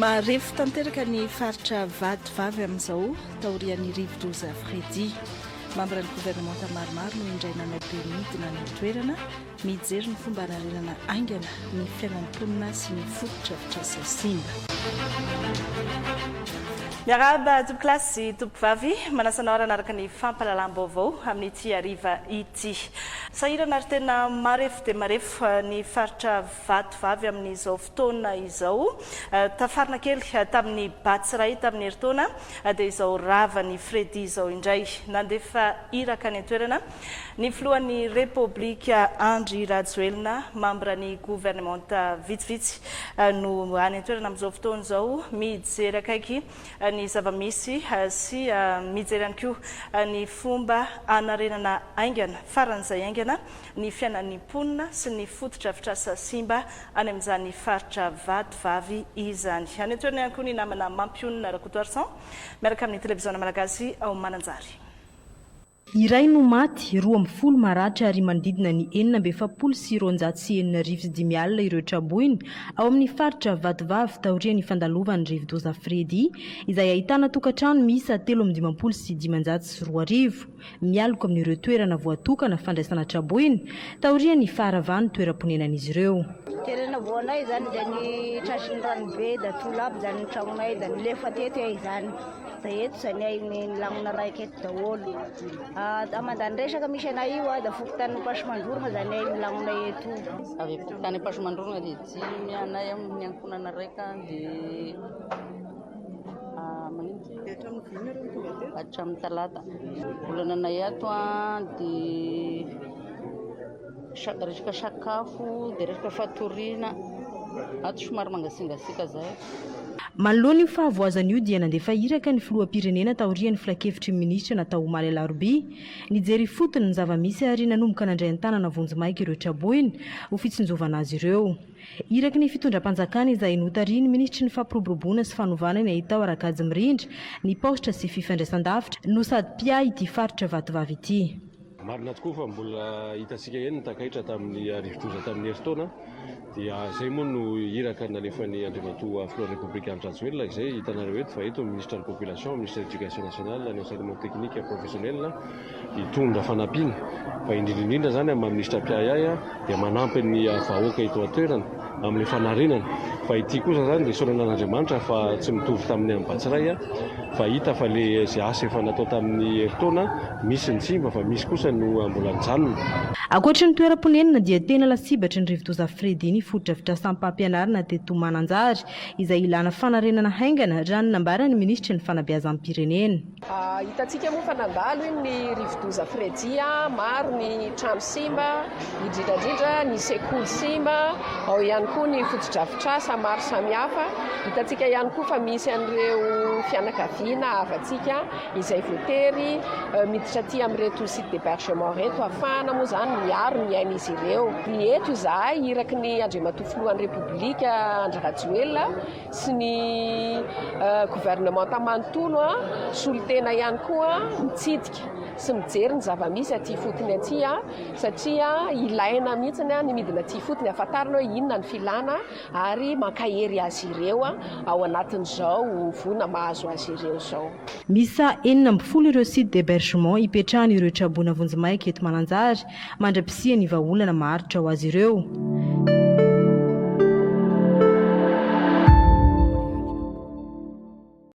Marefo tanteraka ny faritra vadivavy amin'izao taorian'ny rivo-doza Fredy. Mambrany gouvernemanta maromaro no indray nanabe midina ny toerana mijery ny fomba hanarenana aingana ny fiainam-ponina sy ny fototra-fitrasa simba. Miaraba tompo-klasy tompo-vavy manasanao araka ny fampalalam-baovao amin'ity hariva ity. Sahirana ary tena marefo dia marefo ny faritra vadivavy amin'izao fotoana izao. Tafarina kely tamin'ny Batsiray tamin'ny heritaona dia izao ravan'ny Fredy izao indray nandefa iraka ny toerana ny filohan'ny Repoblika Andry Rajoelina mambrany gouvernemanta vitsivitsy no any toerana amin'izao fotoana izao mijery akaiky ny zava-misy sy mijery ihany koa ny fomba hanarenana aingana faran'izay aingana ny fiainan'ny mponina sy ny fototra-fitrasa simba any amin'izany faritra vadivavy izany. Any toerana ihany koa ny namana mampionina Rakotoarsan miaraka amin'ny televiziona malagasy ao Mananjary. Iray no maty, 12 maratra ary manodidina ny 790 alina ireo traboiny ao amin'ny faritra vadivavy taorian'ny fandalovan'ny rivo-doza Fredy izay ahitana tokantrano miisa 3,540 mialoko amin'ireo toerana voatokana fandraisana traboiny taorian'ny faharavany toeram-ponenan'izy ireo. Toerana voanay izany dia ny trasin'ny ranobe da tolabo izany ny tragnonay da nilefa teto izany. Eto izany ay ny lamina raiky eto daholo. Amandany resaka misy anay io da fokontany pasimandrorona izany ay milamina eto. Avy fokontany pasimandrorona dia dimy anay amin'ny ankonana raika dia hatramin'ny talata. Volana anay ato dia resaka sakafo dia resaka fatoriana ato somary mangasingasika zay. Manoloana io fahavoazana io dia nandefa iraka ny filoham-pirenena taorian'ny filakevitry minisitra natao omaly alarobia nijery fotony ny zava-misy ary nanomboka nandray an-tanana vonjimaika ireo traboiny ho fitsinjovana azy ireo. Iraka ny fitondram-panjakana izay notariny ministry ny fampiroboroboana sy fanovana ny ahitao Arakajy Mirindra ny postra sy fifandraisan-davitra no sady pia ity faritra vatovavy ity. Marina tokoa fa mbola hitantsika eny takaitra tamin'ny rivo-doza tamin'ny heritaona dia zay moa no iraka nalefan'ny andriamatoa filohan'ny Repoblika Andry Rajoelina izay hitanareo eto fa eto ministre de la population, ministre de l'éducation nationale, ny enseignement technique professionnel hitondra fanampiana fa indrindrindrindra zany amin'ny ministre Piahaya dia manampy ny vahoaka eto an-toerana amin'ny fanarenana fa ity kosa zany dia soranan'Andriamanitra fa tsy mitovy tamin'ny amin'ny Batsiray fa hita fa le izay asa efa natao tamin'ny heritaona misy ny simba fa misy kosa no mbola mijanona. Ankoatra ny toeram-ponenana dia tena lasibatry ny rivo-doza Fredy ny fototra-fitrasan'mpampianarana teto Mananjary izay ilana fanarenana haingana raha ny nambarany ministra ny fanabeazan'ny pirenena. Hitantsika moa fa nandalo ny rivo-doza Fredy maro ny trano simba, indrindrandrindra ny sekoly simba, ao ihany koa ny fototra-fitrasa maro samihafa. Hitantsika ihany koa fa misy an'ireo fianakaviana havantsika izay voatery miditra aty amin'ireto site d'hébergement reto ahafahana moa zany miaro ny ain'izy ireo. Ny eto izahay iraky ny andriamatoa filohan'ny Repoblika Andry Rajoelina sy ny gouvernemanta manontolo solotena ihany koa mitsidika sy mijery ny zava-misy aty fotony aty satria ilaina mihitsiny ny midina aty fotony ahafantarana hoe inona ny filana ary mankahery azy ireo ao anatin'izao vona mahazo azy ireo zao. Misa 40 ireo site d'hébergement ipetrahany ireo traboina vonjimaika eto Mananjary mandrapisia ny vahaolana maharitra ho azy ireo.